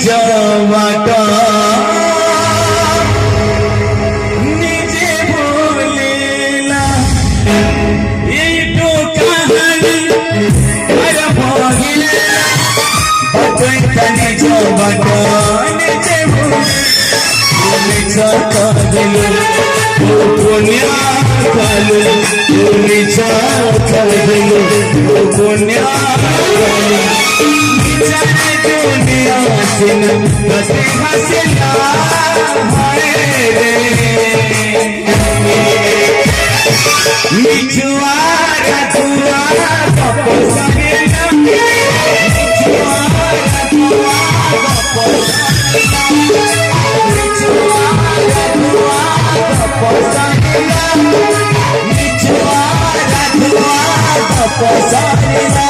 बाटा निजे भूलेला तो कहानी अरे भोगिले निज बाटा निजे भूलेला पुण्या कालू निजा कालू पुण्या दुनिया सिन हसे हसला मिठुआ रखुआ पप्पो सगेला मिठुआ रखुआ पप्पो मिठुआ रखुआ पप्पो सगेला मिठुआ रखुआ पप्पो सगेला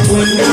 पुण्या